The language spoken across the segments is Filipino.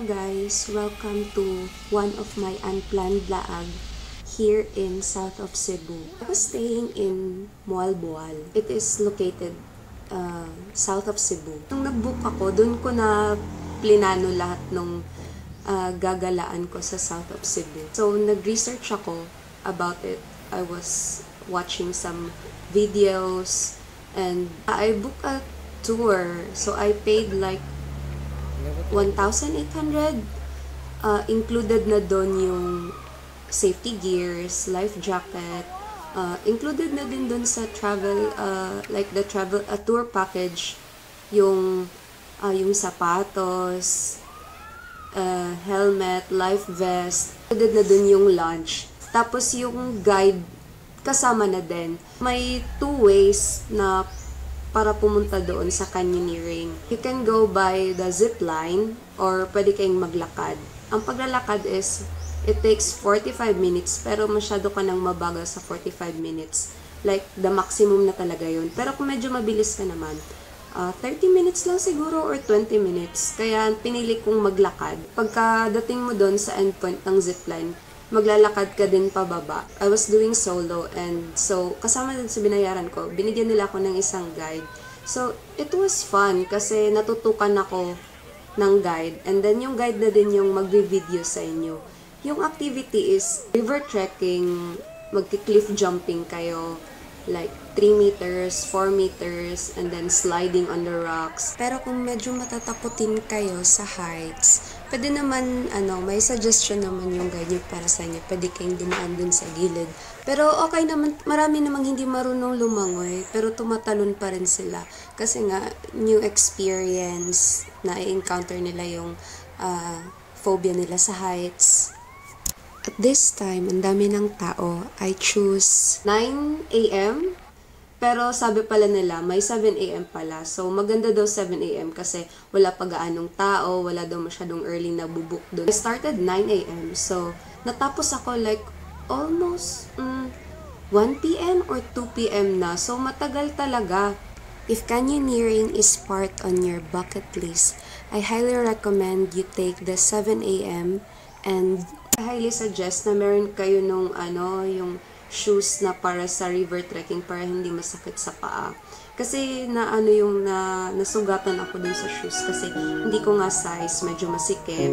Hello guys, welcome to one of my unplanned laag here in south of Cebu. I was staying in Moalboal. It is located south of Cebu. Nung nag-book ako, dun ko na plinano lahat ng gagalaan ko sa south of Cebu. So nag-research ako about it. I was watching some videos and I booked a tour. So I paid like 1,800. Included na doon yung safety gears, life jacket. Included na din doon sa travel, like the travel tour package, yung sapatos, helmet, life vest. Included na doon yung lunch. Tapos yung guide kasama na din. May 2 ways na para pumunta doon sa canyoneering. You can go by the zip line or pwede kayong maglakad. Ang paglalakad is, it takes 45 minutes pero masyado ka nang mabagal sa 45 minutes. Like, the maximum na talaga yun. Pero kung medyo mabilis ka naman, 30 minutes lang siguro or 20 minutes. Kaya pinili kong maglakad. Pagkadating mo doon sa endpoint ng zipline, maglalakad ka din pababa. I was doing solo and so kasama din sa binayaran ko, binigyan nila ako ng isang guide. So it was fun kasi natutukan ako ng guide and then yung guide na din yung magvi-video sa inyo. Yung activity is river trekking, magki-cliff jumping kayo, like 3 meters, 4 meters, and then sliding on the rocks. Pero kung medyo matatakutin kayo sa heights, pwede naman, may suggestion naman yung guide nyo para sa inyo. Pwede kayong dumaan dun sa gilid. Pero okay naman, marami namang hindi marunong lumangoy, pero tumatalon pa rin sila. Kasi nga, new experience na i-encounter nila yung phobia nila sa heights. At this time, ang dami ng tao. I choose 9 a.m. Pero sabi pala nila, may 7 a.m. pala. So, maganda daw 7 a.m. kasi wala pa gaanong tao, wala daw masyadong early na bubuk doon. I started 9 a.m. So, natapos ako like almost 1 p.m. or 2 p.m. na. So, matagal talaga. If canyoneering is part on your bucket list, I highly recommend you take the 7 a.m. and I highly suggest na meron kayo nung yung shoes na para sa river trekking para hindi masakit sa paa. Kasi nasugatan ako dun sa shoes kasi hindi ko nga size, medyo masikip.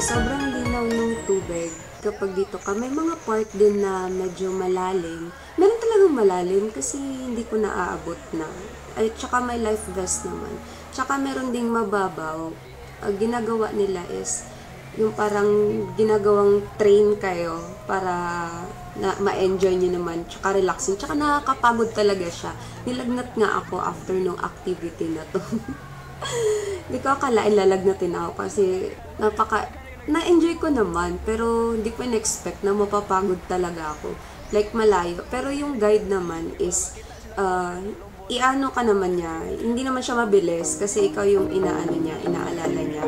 Sobrang linaw ng tubig kapag dito ka. May mga part din na medyo malalim. Meron talagang malalim kasi hindi ko naaabot na. Ay, tsaka may life vest naman. Tsaka meron ding mababaw. Ginagawa nila is yung parang ginagawang train kayo para ma-enjoy nyo naman. Tsaka relaxing. Tsaka nakakapagod talaga siya. Nilagnat nga ako after nung activity na to. Hindi ko akalain lalagnatin ako kasi na-enjoy ko naman, pero hindi ko in-expect na mapapagod talaga ako. Like, malayo. Pero yung guide naman is, iano ka naman niya. Hindi naman siya mabilis kasi ikaw yung inaalala niya.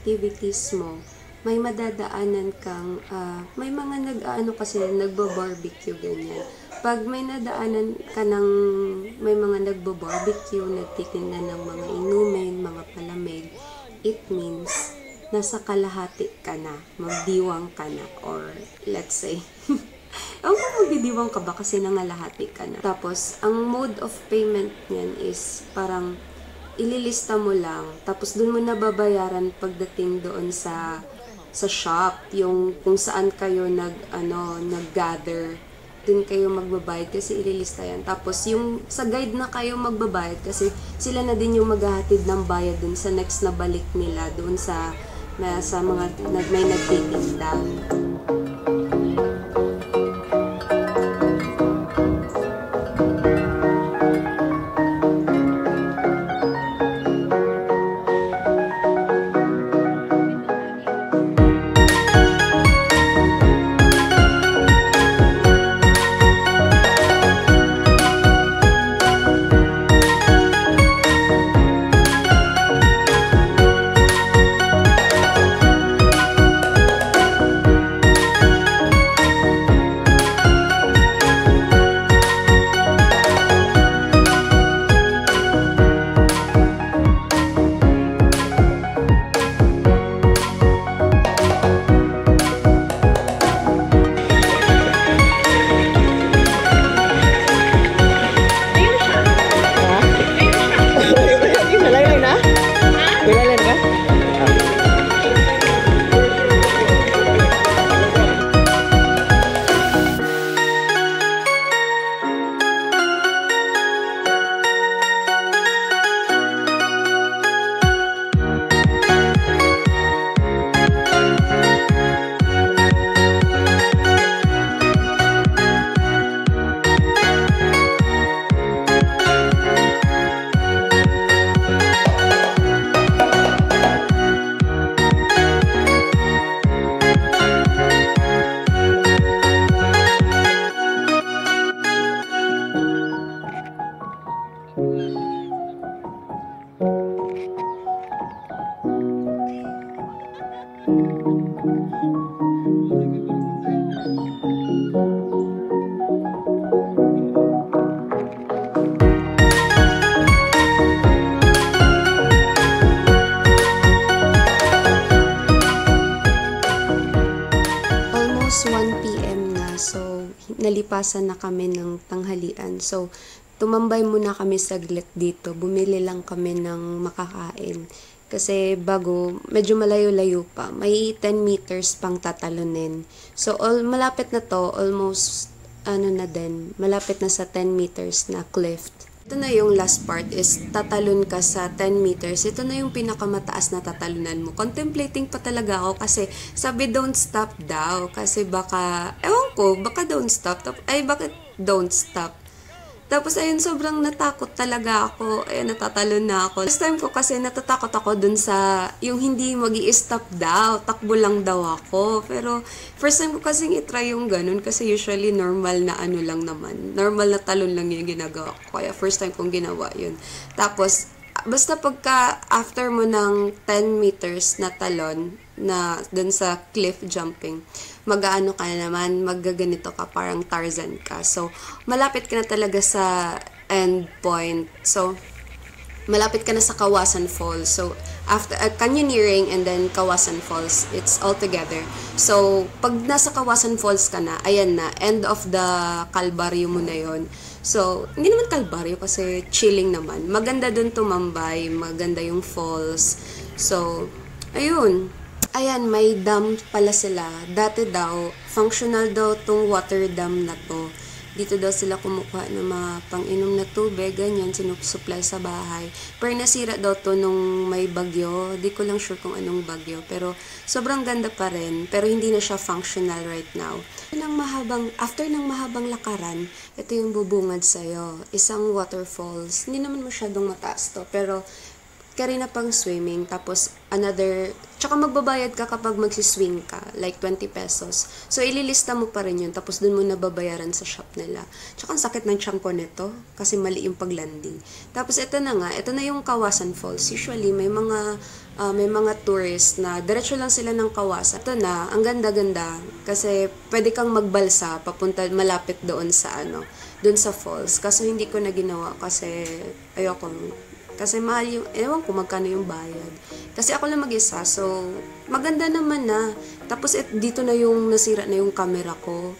activities mo, may madadaanan kang, may mga kasi nagbo-barbecue, ganyan. Pag may nadaanan ka ng, may mga nagbo-barbecue, nagtitinda ng mga inumin, mga palamig, it means, nasa kalahati ka na, magdiwang ka na, or let's say, ang magdidiwang ka ba kasi nangalahati ka na. Tapos, ang mode of payment niyan is parang ililista mo lang, tapos dun mo nababayaran pagdating doon sa shop, yung kung saan kayo nag-gather, dun kayo magbabayad kasi ililista yan. Tapos yung sa guide na kayo magbabayad kasi sila na din yung maghahatid ng bayad dun sa next na balik nila doon sa mga may nagtitinda. Almost 1 PM na, so nalipasan na kami ng tanghalian. So tumambay muna kami saglit dito, bumili lang kami ng makakain. Kasi medyo malayo-layo pa, may 10 meters pang tatalunin. So malapit na to, almost malapit na sa 10 meters na cliff. Ito na yung last part is tatalon ka sa 10 meters. Ito na yung pinakamataas na tatalunan mo. Contemplating pa talaga ako kasi sabi don't stop daw. Kasi baka don't stop. Bakit don't stop? Tapos ayun, sobrang natakot talaga ako. Ayun, natatalon na ako. First time ko kasi natatakot ako dun sa yung hindi magi-stop daw. Takbo lang daw ako. Pero first time ko kasing itry yung ganun kasi usually normal na lang naman. Normal na talon lang yung ginagawa ko. Kaya first time kong ginawa yun. Tapos basta pagka after mo ng 10 meters na talon na dun sa cliff jumping, mag-aano ka na naman, maggaganito ka, parang Tarzan ka. So, malapit ka na talaga sa end point. So, malapit ka na sa Kawasan Falls. So, after canyoneering and then Kawasan Falls, it's all together. So, pag nasa Kawasan Falls ka na, ayan na, end of the Kalbaryo mo na yon. So, hindi naman Kalbaryo kasi chilling naman. Maganda dun tumambay, maganda yung falls. So, ayun. Ayan, may dam pala sila. Dati daw, functional daw tong water dam na to. Dito daw sila kumukuha ng mga pang-inom na tubig, ganyan, sinusupply sa bahay. Pero nasira daw to nung may bagyo. Di ko lang sure kung anong bagyo. Pero sobrang ganda pa rin. Pero hindi na siya functional right now. After ng mahabang lakaran, ito yung bubungad sa'yo. Isang waterfalls. Hindi naman masyadong mataas to. Pero ka rin na pang swimming, tapos another, tsaka magbabayad ka kapag magsiswing ka, like 20 pesos. So, ililista mo pa rin yun, tapos dun mo nababayaran sa shop nila. Tsaka ang sakit ng tiyan ko nito, kasi mali yung paglanding. Tapos ito na nga, ito na yung Kawasan Falls. Usually, may mga tourists na diretso lang sila ng Kawasan. Ito na, ang ganda-ganda, kasi pwede kang magbalsa, papunta, malapit doon sa doon sa falls. Kaso hindi ko na ginawa kasi ayoko. Kasi mahal yung, ewan ko magkano yung bayad. Kasi ako lang mag-isa, so maganda naman na. Tapos dito na yung nasira na yung camera ko.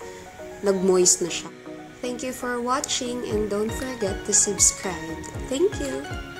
Nag-moist na siya. Thank you for watching and don't forget to subscribe. Thank you!